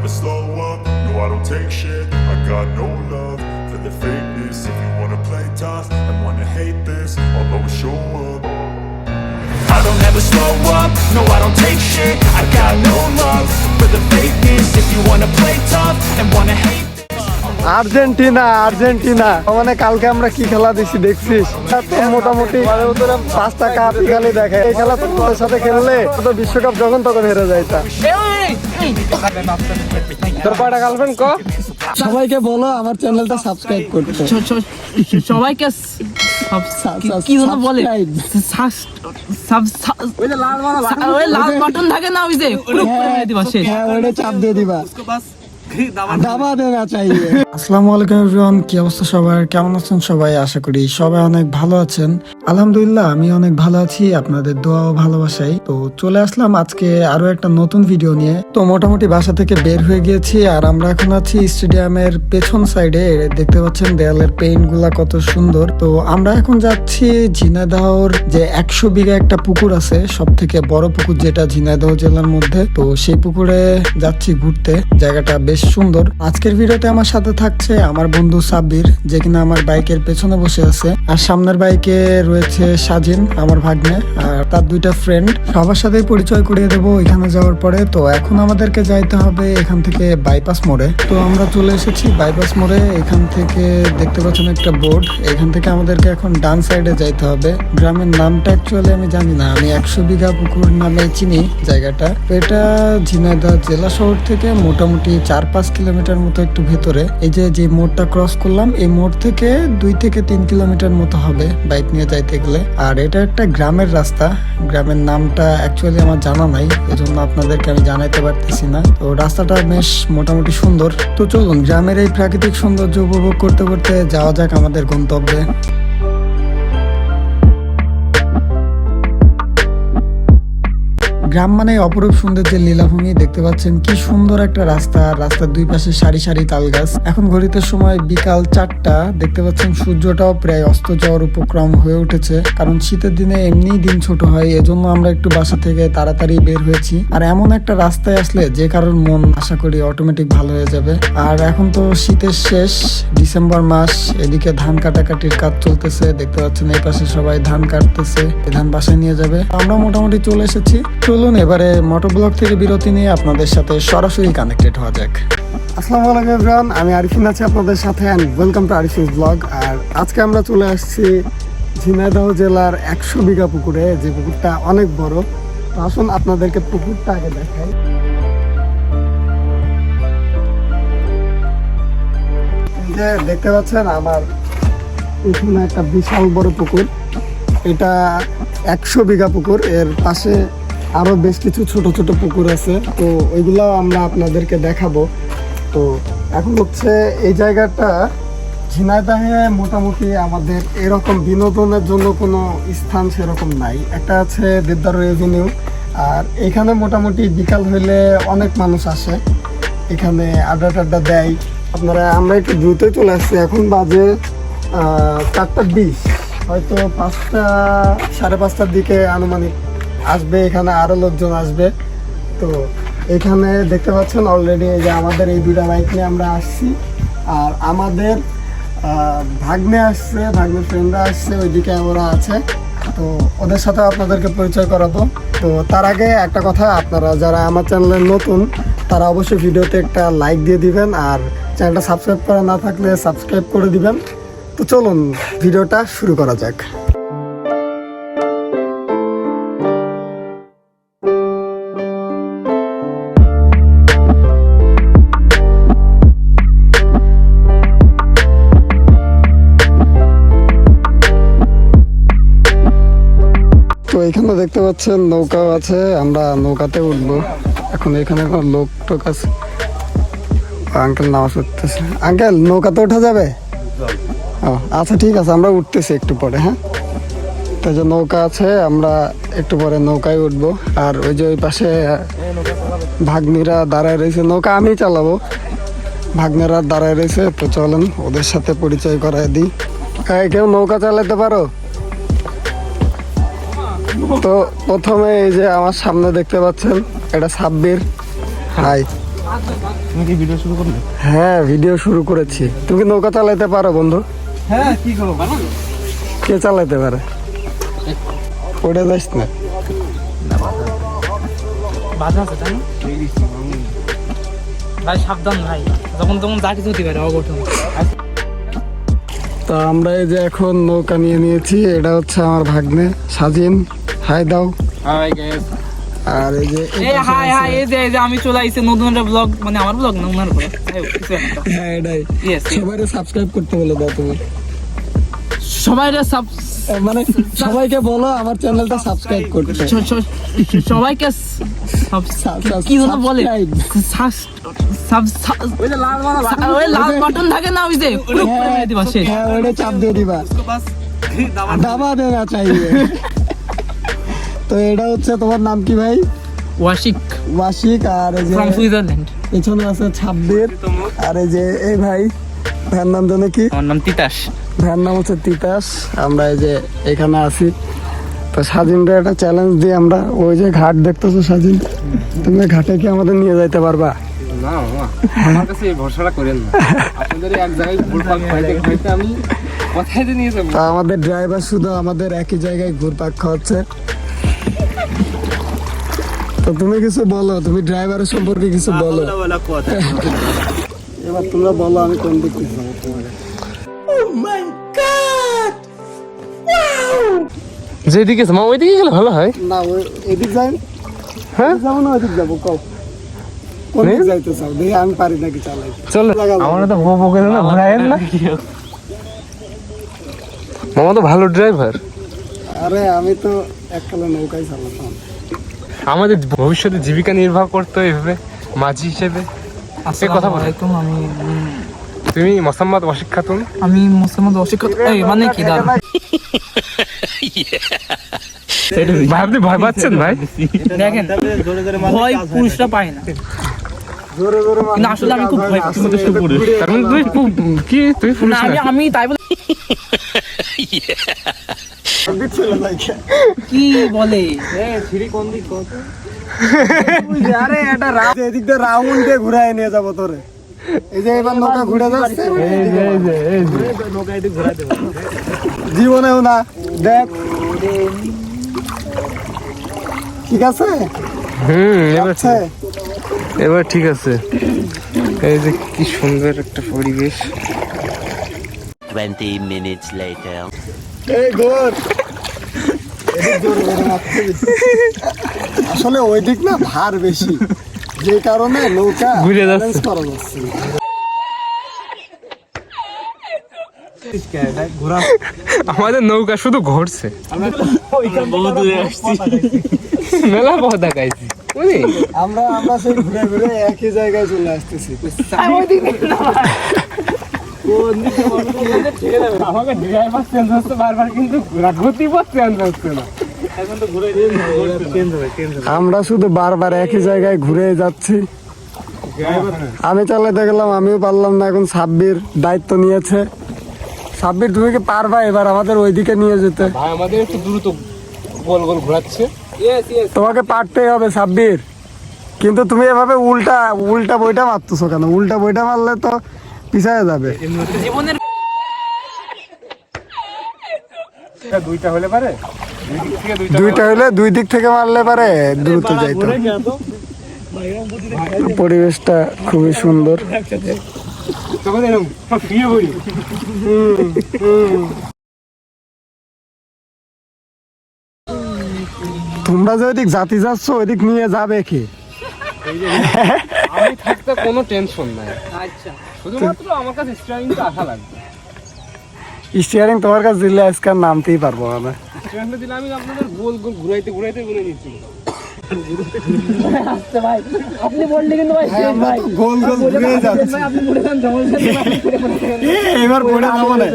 never slow up, no I don't take shit. I got no love for the fakeness. If you wanna play tough and wanna hate this, I'll always show up. I don't ever slow up, no I don't take shit. I got no love for the fakeness. If you wanna play tough and wanna hate this, Argentina Argentina মানে কালকে আমরা কি খেলা দেখছি দেখছিস? মোটামুটি 5টা cup খালি দেখে। এই খেলা তোদের সাথে খেললে তো বিশ্বকাপ যখন তখন হেরে যায়। তোর কয়টা গার্লফ্রেন্ড ক? সবাইকে বলো আমার চ্যানেলটা সাবস্ক্রাইব করতে। সবাইকে কি যেন বলে ওই লাল বাটন থাকে না, ওই যে ওইটা চাপ দিয়ে দিবা। আসসালামু আলাইকুম এভরিওয়ান, কি অবস্থা সবার? কেমন আছেন সবাই? আশা করি সবাই অনেক ভালো আছেন। আলহামদুলিল্লাহ আমি অনেক ভালো আছি, আপনাদের দোয়া ও ভালোবাসাই। তো চলে আসলাম আজকে আরো একটা নতুন ভিডিও নিয়ে। তো মোটামুটি বাসা থেকে বের হয়ে গিয়েছি, আর আমরা এখন আছি স্টেডিয়ামের পেছন সাইডে। দেখতে পাচ্ছেন দেয়ালের পেইন্ট গুলা কত সুন্দর। তো আমরা এখন যাচ্ছি ঝিনাইদহর যে 100 বিঘা একটা পুকুর আছে, সব থেকে বড় পুকুর যেটা ঝিনাইদহ জেলার মধ্যে। তো সেই পুকুরে যাচ্ছি ঘুরতে, জায়গাটা বেশ সুন্দর। আজকের ভিডিওতে আমার সাথে থাকছে আমার বন্ধু সাব্বির, যে কিনা আমার বাইকের পেছনে বসে আছে, আর সামনের বাইকে রয়েছে সাজিন আমার ভাগ্নে, আর তার 2টা ফ্রেন্ড। সবার সাথে পরিচয় করিয়ে দেবো এখানে যাওয়ার পরে। তো এখন আমাদেরকে যাইতে হবে এখান থেকে বাইপাস মোড়ে। তো আমরা চলে এসেছি বাইপাস মোড়ে। এখান থেকে দেখতে পাচ্ছেন একটা বোর্ড, এখান থেকে আমাদেরকে এখন ডান সাইডে যাইতে হবে। গ্রামের নামটা অ্যাকচুয়ালি আমি জানি না, আমি 100 বিঘা পুকুর নামে চিনি জায়গাটা। তো এটা ঝিনাইদহ জেলা শহর থেকে মোটামুটি 4-5 কিলোমিটার মতো একটু ভেতরে। এই যে মোড়টা ক্রস করলাম, এই মোড় থেকে 2 থেকে 3 কিলোমিটার মতো হবে বাইক নিয়ে যাইতে গেলে। আর এটা একটা গ্রামের রাস্তা, গ্রামের নামটা অ্যাকচুয়ালি আমার জানা নাই, এজন্য আপনাদেরকে আমি জানাইতে পারতেছি না। তো রাস্তাটা বেশ মোটামুটি সুন্দর। তো চলুন গ্রামের এই প্রাকৃতিক সৌন্দর্য উপভোগ করতে করতে যাওয়া যাক আমাদের গন্তব্যে। গ্রাম মানে অপরূপ সৌন্দর্যের লীলাভূমি। দেখতে পাচ্ছেন কি সুন্দর একটা রাস্তা, রাস্তার 2 পাশে সারি সারি তাল গাছ। এখন ঘড়িতে সময় বিকাল 4টা। দেখতে পাচ্ছেন সূর্যটাও প্রায় অস্ত যাওয়ার উপক্রম হয়ে উঠেছে, কারণ শীতের দিনে এমনি দিন ছোট হয়, এজন্য আমরা একটু বাসা থেকে তাড়াতাড়ি বের হয়েছি। আর এমন একটা রাস্তায় আসলে যে কারোর মন আশা করি অটোমেটিক ভালো হয়ে যাবে। আর এখন তো শীতের শেষ, ডিসেম্বর মাস, এদিকে ধান কাটাকাটির কাজ চলতেছে। দেখতে পাচ্ছেন এই পাশে সবাই ধান কাটতেছে, ধান বাসায় নিয়ে যাবে। আমরা মোটামুটি চলে এসেছি। চলুন এবারে মোটর ব্লগ থেকে বিরতি নিয়ে আপনাদের সাথে সরাসরি কানেক্টেড হওয়া যাক। আসসালামু আলাইকুম এভরিওয়ান, আমি আরিফিন আছি আপনাদের সাথে, এন্ড ওয়েলকাম টু আরিফিনস ব্লগ। আর আজকে আমরা চলে আসছি ঝিনাইদহ জেলার 100 বিঘা পুকুরে, যে পুকুরটা অনেক বড়। তো আসুন আপনাদেরকে পুকুরটা আগে দেখাই। যে দেখতে পাচ্ছেন আমার এখানে একটা বিশাল বড় পুকুর, এটা 100 বিঘা পুকুর। এর পাশে আরো বেশ কিছু ছোট ছোট পুকুর আছে, তো ওইগুলো আমরা আপনাদেরকে দেখাবো। তো এখন হচ্ছে এই জায়গাটা ঝিনাইদহে মোটামুটি আমাদের এরকম বিনোদনের জন্য কোনো স্থান সেরকম নাই। একটা আছে দেবদার এভিনিউ, আর এখানে মোটামুটি বিকাল হইলে অনেক মানুষ আসে, এখানে আড্ডা টাড্ডা দেয়। আমরা একটু দ্রুতই চলে আসছি, এখন বাজে 4:20, হয়তো 5টা 5:30টার দিকে আনুমানিক আসবে, এখানে আরো লোকজন আসবে। তো এখানে দেখতে পাচ্ছেন অলরেডি এই যে আমাদের এই 2টা বাইক নিয়ে আমরা আসছি, আর আমাদের ভাগ্নে আসছে, ভাগ্নের ফ্রেন্ডরা আসছে, ওইদিকে ওরা আছে। তো ওদের সাথে আপনাদেরকে পরিচয় করাবো। তো তার আগে একটা কথা, আপনারা যারা আমার চ্যানেলে নতুন তারা অবশ্যই ভিডিওতে একটা লাইক দিয়ে দিবেন, আর চ্যানেলটা সাবস্ক্রাইব করা না থাকলে সাবস্ক্রাইব করে দিবেন। তো চলুন ভিডিওটা শুরু করা যাক। তো এখানে দেখতে পাচ্ছেন নৌকাও আছে, আমরা নৌকাতে উঠবো এখন। এখানে কোনো লোক টোক আছে, আঙ্কেল নামাজ পড়তেছে। আঙ্কেল নৌকাতে ওঠা যাবে? ও আচ্ছা ঠিক আছে, আমরা উঠতেছি একটু পরে। হ্যাঁ, তো যে নৌকা আছে, আমরা একটু পরে নৌকায় উঠবো। আর ওই যে ওই পাশে ভাগ্নিরা দাঁড়ায় রয়েছে, নৌকা আমি চালাবো, ভাগ্নেরা দাঁড়ায় রয়েছে। তো চলেন ওদের সাথে পরিচয় করায় দিই। কেউ নৌকা চালাতে পারো? তো প্রথমে এই যে আমার সামনে দেখতে পাচ্ছেন, এটা সাব্বির। হাই। তুমি কি ভিডিও শুরু করলে? হ্যাঁ ভিডিও শুরু করেছি। তুমি কি নৌকা চালাইতে পারো বন্ধু? হ্যাঁ, কি করবো? কে চালাইতে পারে? পড়ে যাস না। বাধা আছে তাই না? ভাই সাবধান ভাই, যখন তখন যা কিছু হতে পারে অঘটন। তো আমরা এই যে এখন নৌকা নিয়ে নিয়েছি। এটা হচ্ছে আমার ভাগ্নে সাজিন, হাই দাও। Hi guys. আর এই যে এই হাই হাই, এই যে আমি চলে আইছি নতুন একটা ব্লগ, মানে আমার ব্লগ না ওনার ব্লগ। কিছু একটা। হ্যাঁ এটাই। Yes, yes. সবাইকে সাবস্ক্রাইব করতে বলে দাও তুমি। সবাইরে মানে সবাইকে বলো আমার চ্যানেলটা সাবস্ক্রাইব করতে। সবাইকে কি যেন বলে, ওই লাল বাটন থাকে না, ওই যে দিবা শেষ। হ্যাঁ ওটা চাপ দিয়ে দিবা, দাবা দেনা চাইবে। তো এটা হচ্ছে তোমার নাম কি ভাই? ওয়াশিক ওয়াশিক। আর এই যে ফ্রম সুইজারল্যান্ড। পেছনে আছে 26। আর এই যে এই ভাই, ভাইয়ের নাম জানো কি? আমার নাম তিতাস। ভাইয়ের নাম হচ্ছে তিতাস। আমরা এই যে এখানে আছি। তো স্বাধীনটা একটা চ্যালেঞ্জ দিয়ে আমরা ওই যে ঘাট দেখতেছো স্বাধীন, তুমি ঘাটে কি আমাদের নিয়ে যাইতে পারবা? না মামা, আমার কাছে এই ভরসাটা করেন না। আপনাদের এক জায়গায় ঘুরপাক খাইতে খাইতে আমি কোথায় যে নিয়ে যাবো? তা আমাদের ড্রাইভার শুধু আমাদের একই জায়গায় ঘুরপাক খাওয়াচ্ছে। তো তুমি কিছু বলো, তুমি ড্রাইভারের সম্পর্কে কিছু বলো। এবার তোমরা বলো আমি কোন দিক থেকে যাবো তোমাকে। যেদিকে মা ওইদিকে গেলে ভালো হয়। না ওই এদিক যাই। হ্যাঁ যাবো না ওইদিক যাবো, কও কোন দিক যাইতে চাও? দেখি আমি পারি নাকি চালাই। চলো, আমার তো বউ বকে না, ঘোরায়েন না। মামা তো ভালো ড্রাইভার। আরে আমি তো এককালে নৌকায় চালাতাম। আমাদের ভবিষ্যতে জীবিকা নির্বাহ করতে এইভাবে মাঝি হিসেবে। কথা বলো। আসসালামু আলাইকুম। তুমি মোসাম্মদ ওয়াশিক খাতুন। আমি মুসলমান অশিক্ষিত। এই মানে কি দাঁড়া, ভাই আপনি ভয় পাচ্ছেন ভাই? দেখেন ভয় পুরুষরা পায় না, জোরে জোরে কিন্তু আসলে আমি খুব ভয় পাচ্ছি। তার মানে তুই কি তুই পুলিশ না, না? আমি তাই বলে কি বলে আরে এটা এদিক দিয়ে রাউন্ড দিয়ে ঘুরায় নিয়ে যাবো তোরে। এই যে এবার নৌকা ঘুরে যাচ্ছে, জীবনেও না। দেখ ঠিক আছে, এবার এবার ঠিক আছে। এই যে কি সুন্দর একটা পরিবেশ। 20 minutes later. এই ঘোর আসলে ওই দিক না ভার বেশি, যে কারণে নৌকা ঘুরে যাচ্ছে। ব্যালেন্স করা যাচ্ছে না। আমাদের নৌকা শুধু ঘুরছে, মেলা পথ দেখাইছি। আমরা সেই ঘুরে ঘুরে একই জায়গায় চলে আসতেছি। আমাকে ড্রাইভার চেঞ্জ হচ্ছে বারবার, কিন্তু গতিপথ চেঞ্জ হচ্ছে না। আমরা শুধু বারবার একই জায়গায় ঘুরে যাচ্ছি। আমি চালাতে গেলাম, আমিও পারলাম না। এখন সাব্বির দায়িত্ব নিয়েছে। সাব্বির তুমি কি পারবা এবার আমাদের ওইদিকে নিয়ে যেতে? ভাই আমাদের একটু দ্রুত গোল গোল ঘোরাচ্ছে। তোমাকে পারতেই হবে সাব্বির, কিন্তু তুমি এভাবে উল্টা বইটা মারতেছো কেন? উল্টা বইটা মারলে তো পিছায় যাবে। জীবনের দুইটা হলে পারে, দুইটা হলে দুই দিক থেকে মারলে পারে দ্রুত যাইতো। পরিবেশটা খুবই সুন্দর। তখন এরকম ফিরে পড়ি। তোমরা যে ওইদিক জাতি যাচ্ছ ওইদিক নিয়ে যাবে কি? আমি থাকতে কোনো টেনশন নাই, আচ্ছা শুধুমাত্র আমার কাছে স্টিয়ারিংটা আশা লাগবে। স্টিয়ারিং তোমার কাছে দিলে আজকাল নামতেই পারবো না। স্টিয়ারিংটা দিলে আমি আপনাদের গোল গোল ঘুরাইতে ঘুরাইতে বলে নিচ্ছি। আচ্ছা ভাই, আপনি বললে কিন্তু ভাই শেষ ভাই, গোল গোল ঘুরে যাচ্ছে। ভাই আপনি বলে দেন সমস্যা নেই, আপনি করে ফেলেন। এবার পড়ে যাবো না,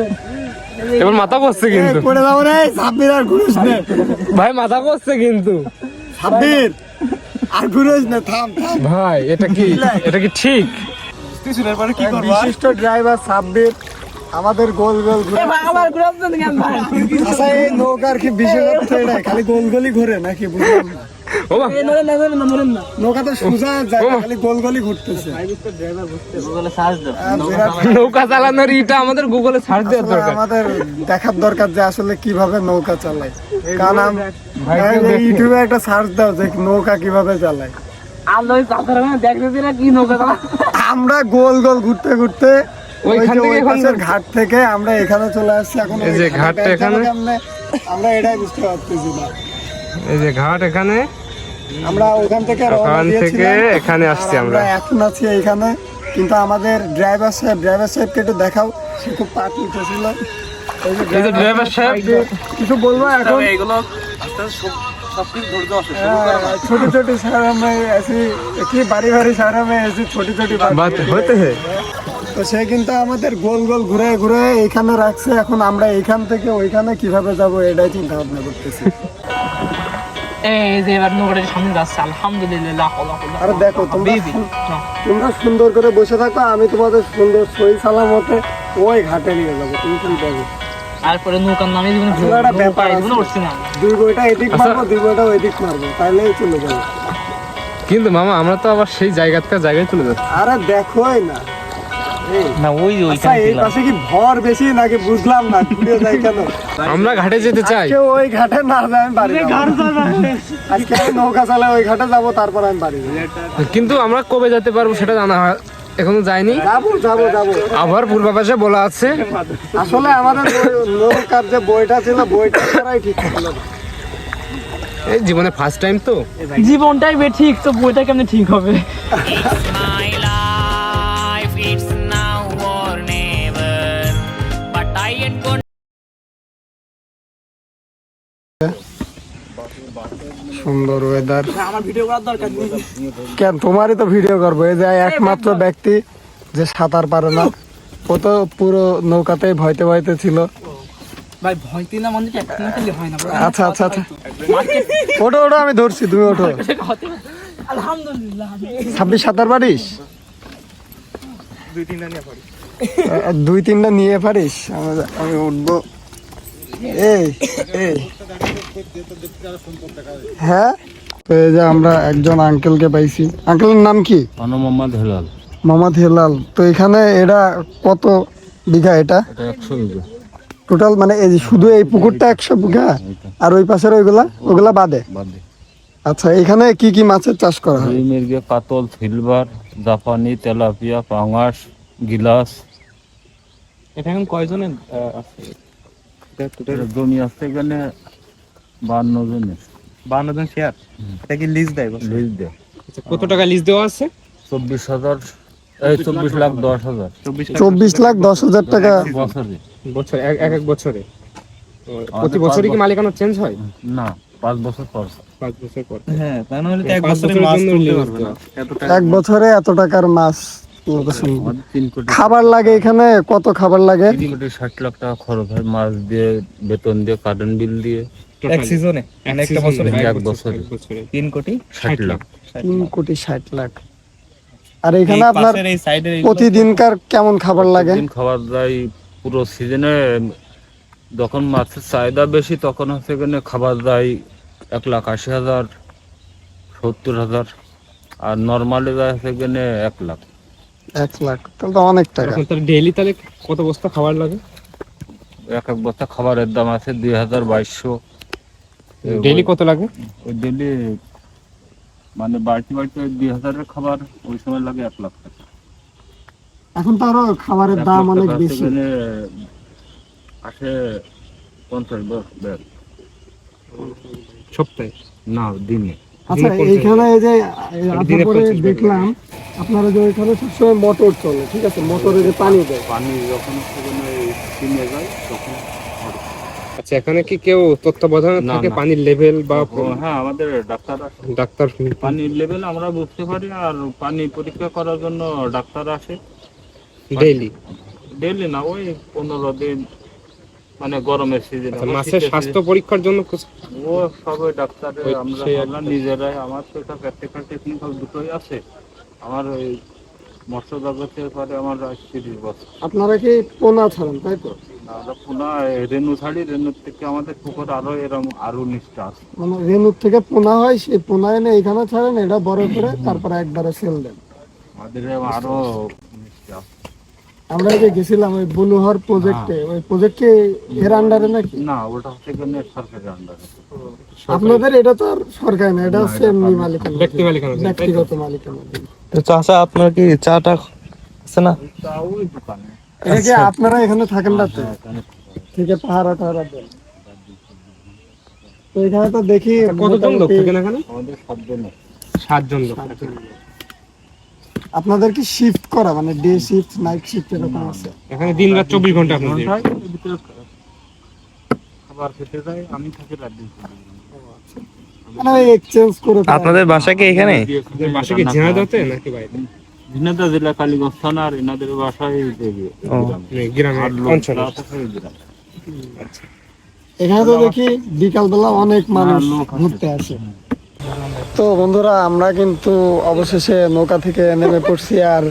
এবার মাথা করছে কিন্তু পড়ে যাবো না। সাব্বির আর ঘুরিস না ভাই, মাথা করছে কিন্তু সাব্বির, আর ঘুরিস না, থাম থাম। ভাই। এটা কি ঠিক? বিশিষ্ট ড্রাইভার সাব্বির আমাদের গোল গোল ঘুরে। এ ভাই আবার ঘুরাচ্ছেন কেন ভাই? আচ্ছা এই নৌকার কি বিশেষত্ব এটাই, খালি গোল গোলই ঘুরে নাকি? বুঝলাম না। ও মা, ধরেন না নৌকা তো সোজা যায় না, খালি গোল গোলই ঘুরতেছে। নৌকা চালানোর ইটা আমাদের গুগলে সার্চ দেওয়ার আসলে দরকার। আমাদের দেখার দরকার যে আসলে কিভাবে নৌকা চালায়, কারণ ইউটিউবে একটা সার্চ দাও যে নৌকা কিভাবে চালায়। আলো চাষার দেখতেছি না কি নৌকা চালা। আমরা গোল গোল ঘুরতে ঘুরতে ওইখান থেকে এখন ঘাট থেকে আমরা এখানে চলে আসছি। এখন এই যে ঘাটটা এখানে। আমরা এটাই বুঝতে পারতেছি না। এই যে ঘাট এখানে, আমরা ওখান থেকে রওনা ওখান থেকে দিয়েছিলাম, এখানে আসছি আর আমরা। এখন আছি এইখানে। কিন্তু আমাদের ড্রাইভার সাহেবকে একটু দেখাও, সে খুব পাট উঠেছিল। এই যে ড্রাইভার সাহেব, কিছু বলবো এখন? এগুলো সবকিছু ধৈর্য আছে। छोटी छोटी शहरों में ऐसी कि बारी बारी शहरों में ऐसी छोटी छोटी बात होते हैं। তো সে কিন্তু আমাদের গোল গোল ঘুরে ঘুরে এইখানে রাখছে। এখন আমরা এইখান থেকে ওইখানে কিভাবে যাব এটাই চিন্তা ভাবনা করতেছি। এই যে এবার নৌকাটা সামনে যাচ্ছে, আলহামদুলিল্লাহ। আরে দেখো তোমরা সুন্দর করে বসে থাকো, আমি তোমাদের সুন্দর সই সালামতে ওই ঘাটে নিয়ে যাবো। তুমি চিন্তা করো। তারপরে নৌকার নামে আসলে একটা ব্যাপার আছে। উঠছি না। দুই বইটা এদিক মারবো, দুই বইটা ওইদিক মারবো, তাইলেই চলে যাবো। কিন্তু মামা আমরা তো আবার সেই জায়গা থেকে জায়গায় চলে যাচ্ছি। আরে দেখোই না, না ওই আচ্ছা এই পাশে কি ভর বেশি নাকি বুঝলাম না, ঘুরে যাই কেন? আমরা ঘাটে যেতে চাই। কেউ ওই ঘাটে না যায়, আমি বাড়ি যাবো। আজকে আমি নৌকা চালায় ওই ঘাটে যাবো, তারপর আমি বাড়ি যাবো। কিন্তু আমরা কবে যেতে পারবো সেটা জানা হয় এখনো যায়নি। যাবো যাবো যাবো। আবার পূর্বাভাসে বলা আছে। আসলে আমাদের নৌকার যে বইটা ছিল, বইটা করাই ঠিক ছিল না। এই জীবনে ফার্স্ট টাইম তো। জীবনটাই ঠিক, তো বইটা কেমনে ঠিক হবে? My life, it's now or never. But I ain't gonna. সুন্দর ওয়েদার। আমার ভিডিও করার দরকার নেই। কেন তোমারই তো ভিডিও করবো। এই যে একমাত্র ব্যক্তি যে সাঁতার পারে না, ও তো পুরো নৌকাতেই ভয়তে ভয়তে ছিল। ভাই ভয় তিন না মনে একটা খেলে হয় না। আচ্ছা আচ্ছা আচ্ছা, ওঠো ওঠো, আমি ধরছি, তুমি ওঠো। আলহামদুলিল্লাহ। 26 সাঁতার পারিস? দুই তিনটা নিয়ে পারিস? আমি উঠবো। এই এই হ্যাঁ, তো এই যে আমরা একজন আঙ্কেলকে পাইছি। আঙ্কেলের নাম কি? মোহাম্মদ হেলাল। মোহাম্মদ হেলাল। তো এখানে এটা কত বিঘা? এটা 100 বিঘা টোটাল, মানে এই যে শুধু এই পুকুরটা 100 বিঘা, আর ওই পাশের ওগুলা বাদে? বাদে। আচ্ছা, এখানে কি কি মাছের চাষ করা হয়? রুই, মৃগেল, কাতল, সিলভার, জাপানি, তেলাপিয়া, পাঙাশ, গিলাস। এটা এখন কয়জনের আছে? জমি আছে এখানে 52 জনের। 52 জন শেয়ার। এটা কি লিজ দেয়? লিজ দেয়। কত টাকা লিজ দেওয়া আছে? 24,000, এই 24,10,000 24,10,000 টাকা বছরে। বছরে এক বছরে? প্রতি বছরই কি মালিকানা চেঞ্জ হয়? না, 5 বছর পর। 5 বছর পর। হ্যাঁ, তা নাহলে তো এক 5 বছরে বছরের মাছ জন্য তুলতে lease পারবে না। দেওয়া। এত টাকা এক বছরে এত টাকার মাছ তুলতে সম্ভব। আমাদের 3 কোটি, খাবার লাগে এখানে? কত খাবার লাগে? 3 কোটি 60 লাখ টাকা খরচ হয় মাছ দিয়ে, বেতন দিয়ে, কারেন্ট বিল দিয়ে। এক সিজনে মানে একটা বছরে এক বছরে 3 কোটি 60 লাখ। 3,60,00,000। আর এখানে এই আপনার পাশের এই সাইডের প্রতিদিনকার কেমন খাবার লাগে? প্রতিদিন খাবার যায় পুরো সিজনে। যখন মাছের চাহিদা বেশি তখন হচ্ছে এখানে খাবার যায় 1,80,000, 70,000। আর নর্মালি যায় সেখানে 1 লাখ। 1 লাখ, তাহলে তো অনেক টাকা। এখন তার ডেইলি তাহলে কত বস্তা খাবার লাগে? এক বস্তা খাবারের দাম আছে 2,200। ডেইলি কত লাগে? ওই ডেলি মানে বাড়তি 2,000-এর খাবার ওই সময় লাগে 1 লাখ টাকা। এখন তো আরো খাবারের 1 দাম লাখ অনেক টাকা বেশি। সেখানে আসে 50 ব্যাগ সপ্তাহে? না, দিনে। আচ্ছা, এইখানে এই যে আসার পরে দেখলাম আপনারা যে ওইখানে সবসময় মোটর চলে, ঠিক আছে? মোটরে যে পানি দেয়, পানি যখন সেখানে কিনে যায় তখন। আচ্ছা, এখানে কি কেউ তত্ত্বাবধানে না, থাকে? না। পানির লেভেল বা হ্যাঁ, আমাদের ডাক্তার আসে। ডাক্তার? পানির লেভেল আমরা বুঝতে পারি, আর পানি পরীক্ষা করার জন্য ডাক্তার আসে ডেইলি? ডেইলি না, ওই 15 দিন, মানে গরমের সিজনে। মাছের স্বাস্থ্য পরীক্ষার জন্য ও সবাই ডাক্তার, ওই আমরা সে আমরা নিজেরাই। আমার তো এটা প্র্যাকটিক্যাল টেকনিক্যাল দুটোই আছে। আমার ওই মৎস্য জগতের পরে আমার 30 বছর। আপনারা কি পোনা ছাড়েন তাই তো? আমরা পোনা রেনু ছাড়ি, রেনুর থেকে আমাদের পুকুর আরো এরকম আরো নিষ্ঠা আছে। মানে রেনুর থেকে পোনা হয়, সেই পোনা এনে এখানে ছাড়েন, এটা বড় করে তারপরে একবারে সেল দেন। আমাদের আরো নিষ্ঠা আছে। আমরা যে গেছিলাম ওই বুলুহর প্রজেক্টে, ওই প্রজেক্টে এর আন্ডারে নাকি? না, ওটা হচ্ছে গিয়ে সরকারের আন্ডারে। আপনাদের এটা তো আর সরকারি না, এটা হচ্ছে এমনি মালিকানা, ব্যক্তিগত মালিকানা। তো চাচা আপনার কি চাটা আছে না? তা ওই দোকানে এটা কি আপনারা এখানে থাকেন না তো? ঠিক আছে, পাহারা টাহারা দেন। তো এখানে তো দেখি কতজন লোক থাকেন এখানে? আমাদের 7 জন আছে। 7 জন লোক। আপনাদের কি শিফট করা, মানে ডে শিফট, নাইট শিফট এরকম আছে? এখানে দিন রাত 24 ঘন্টা আপনাদের। খাবার খেতে যাই, আমি থাকি রাত দিন। মানে এক্সচেঞ্জ করে খাওয়া। আপনাদের বাসা কি এখানে? বাসা কি ঝিনাইদহতে নাকি বাইরে? ঝিনাইদহ জেলা কালীগঞ্জ থানা, আর এনাদের বাসায় গ্রামে অঞ্চল। এখানে তো দেখি বিকাল বেলা অনেক মানুষ ঘুরতে আসে। তো বন্ধুরা, আমরা কিন্তু অবশেষে নৌকা থেকে নেমে পড়ছি, আর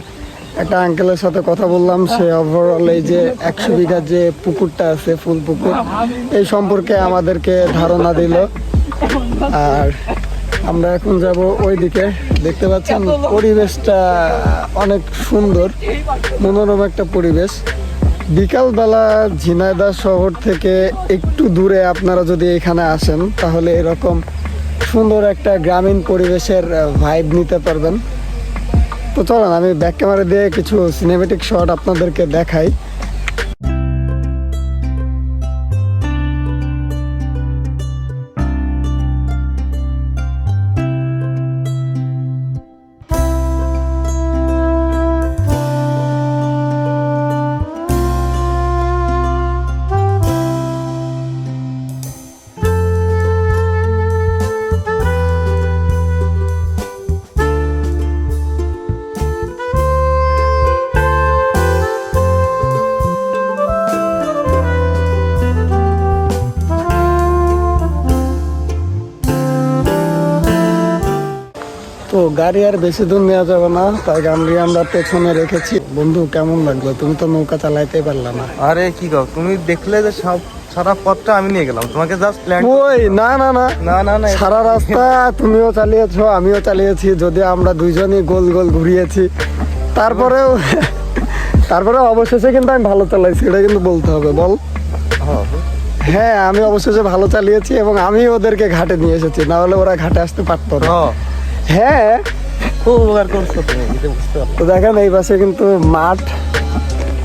একটা আঙ্কেলের সাথে কথা বললাম। সে ওভারঅল এই যে 100 বিঘা যে পুকুরটা আছে, ফুল পুকুর, এই সম্পর্কে আমাদেরকে ধারণা দিল। আর আমরা এখন যাব ওইদিকে। দেখতে পাচ্ছেন পরিবেশটা অনেক সুন্দর, মনোরম একটা পরিবেশ। বিকালবেলা ঝিনাইদহ শহর থেকে একটু দূরে আপনারা যদি এখানে আসেন, তাহলে এরকম সুন্দর একটা গ্রামীণ পরিবেশের ভাইব নিতে পারবেন। তো চলেন আমি ব্যাক ক্যামেরা দিয়ে কিছু সিনেমেটিক শট আপনাদেরকে দেখাই। তো গাড়ি আর বেশি দূর নেওয়া যাবে না, তাই গাড়ি আমরা পেছনে রেখেছি। বন্ধু, কেমন লাগলো? তুমি তো নৌকা চালাইতে পারলা না। আরে কি কও, তুমি দেখলে যে সব সারা পথটা আমি নিয়ে গেলাম, তোমাকে জাস্ট প্ল্যান। ওই না না না না না না, সারা রাস্তা তুমিও চালিয়েছো, আমিও চালিয়েছি, যদি আমরা দুইজনই গোল গোল ঘুরিয়েছি। তারপরেও অবশেষে কিন্তু আমি ভালো চালাইছি, এটা কিন্তু বলতে হবে। বল। হ্যাঁ, আমি অবশেষে ভালো চালিয়েছি এবং আমি ওদেরকে ঘাটে নিয়ে এসেছি, না হলে ওরা ঘাটে আসতে পারতো না। হ্যাঁ, খুব উপকার করছো তুমি, এটা বুঝতে পারছো। তো দেখেন এই পাশে কিন্তু মাঠ,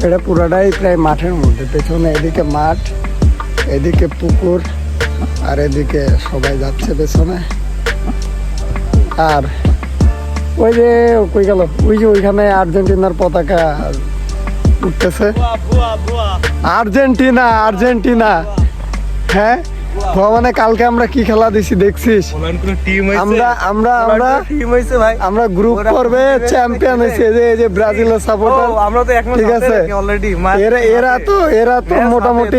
এটা পুরাটাই প্রায় মাঠের মধ্যে। পেছনে এদিকে মাঠ, এদিকে পুকুর, আর এদিকে সবাই যাচ্ছে পেছনে। আর ওই যে কই গেল, ওই যে ওইখানে আর্জেন্টিনার পতাকা উঠতেছে। Argentina, Argentina. হ্যাঁ, মানে কালকে আমরা কি খেলা দিছি দেখছিস? আমরা গ্রুপ পর্বে চ্যাম্পিয়ন হয়েছে, এই যে ব্রাজিলের সাপোর্টার। ঠিক আছে, এরা তো মোটামুটি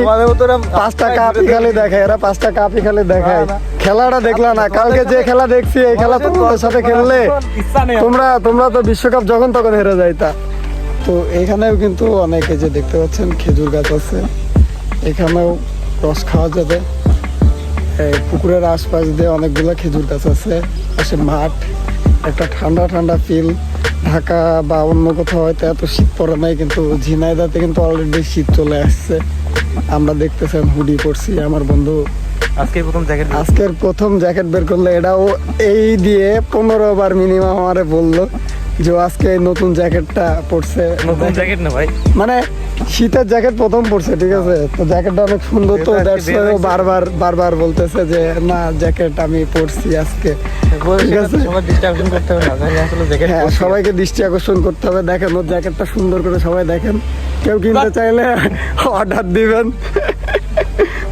5টা কাপই খালি দেখায়, এরা 5টা কাপই খালি দেখায়। খেলাটা দেখলা না? কালকে যে খেলা দেখছি, এই খেলা তোমাদের সাথে খেললে তোমরা তো বিশ্বকাপ যখন তখন হেরে যাইতা। তো এখানেও কিন্তু অনেকে যে দেখতে পাচ্ছেন খেজুর গাছ আছে, এখানেও রস খাওয়া যাবে। পুকুরের আশপাশ দিয়ে অনেকগুলো খেজুর গাছ আছে, পাশে মাঠ, একটা ঠান্ডা ঠান্ডা ফিল। ঢাকা বা অন্য কোথাও হয়তো এত শীত পড়ে নাই, কিন্তু ঝিনাইদহতে কিন্তু অলরেডি শীত চলে আসছে। আমরা দেখতেছেন হুডি পরছি, আমার বন্ধু আজকের প্রথম জ্যাকেট বের করলো। এটাও এই দিয়ে 15 বার মিনিমাম আমারে বললো যে আজকে নতুন জ্যাকেটটা পরছে। নতুন জ্যাকেট না ভাই, মানে শীতের জ্যাকেট প্রথম পরছে। ঠিক আছে, তো জ্যাকেটটা অনেক সুন্দর, তো বারবার বলতেছে যে না জ্যাকেট আমি পরছি আজকে। ঠিক আছে, হ্যাঁ, সবাইকে দৃষ্টি আকর্ষণ করতে হবে। দেখেন ওর জ্যাকেটটা সুন্দর করে সবাই দেখেন। কেউ কিনতে চাইলে অর্ডার দিবেন।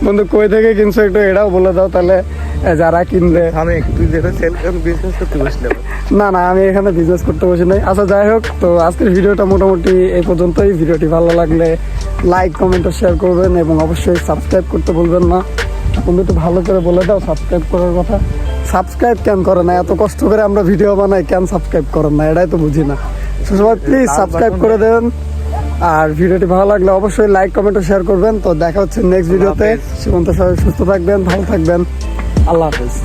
বন্ধু, কই থেকে কিনছো একটু এটাও বলে দাও, তাহলে যারা কিনবে। আমি একটু বিজনেস করতে বসলাম। না না, আমি এখানে বিজনেস করতে বসি নাই। আচ্ছা, যাই হোক, তো আজকের ভিডিওটা মোটামুটি এই পর্যন্তই। ভিডিওটি ভালো লাগলে লাইক, কমেন্ট ও শেয়ার করবেন এবং অবশ্যই সাবস্ক্রাইব করতে ভুলবেন না। তুমি তো ভালো করে বলে দাও সাবস্ক্রাইব করার কথা। সাবস্ক্রাইব কেন করে না? এত কষ্ট করে আমরা ভিডিও বানাই, কেন সাবস্ক্রাইব করেন না? এটাই তো বুঝি না। তো সবাই প্লিজ সাবস্ক্রাইব করে দেন, আর ভিডিওটি ভালো লাগলে অবশ্যই লাইক কমেন্ট ও শেয়ার করবেন। তো দেখা হচ্ছে নেক্সট ভিডিওতে। সীমান্ত সবাই সুস্থ থাকবেন, ভালো থাকবেন, আল্লাহ হাফেজ।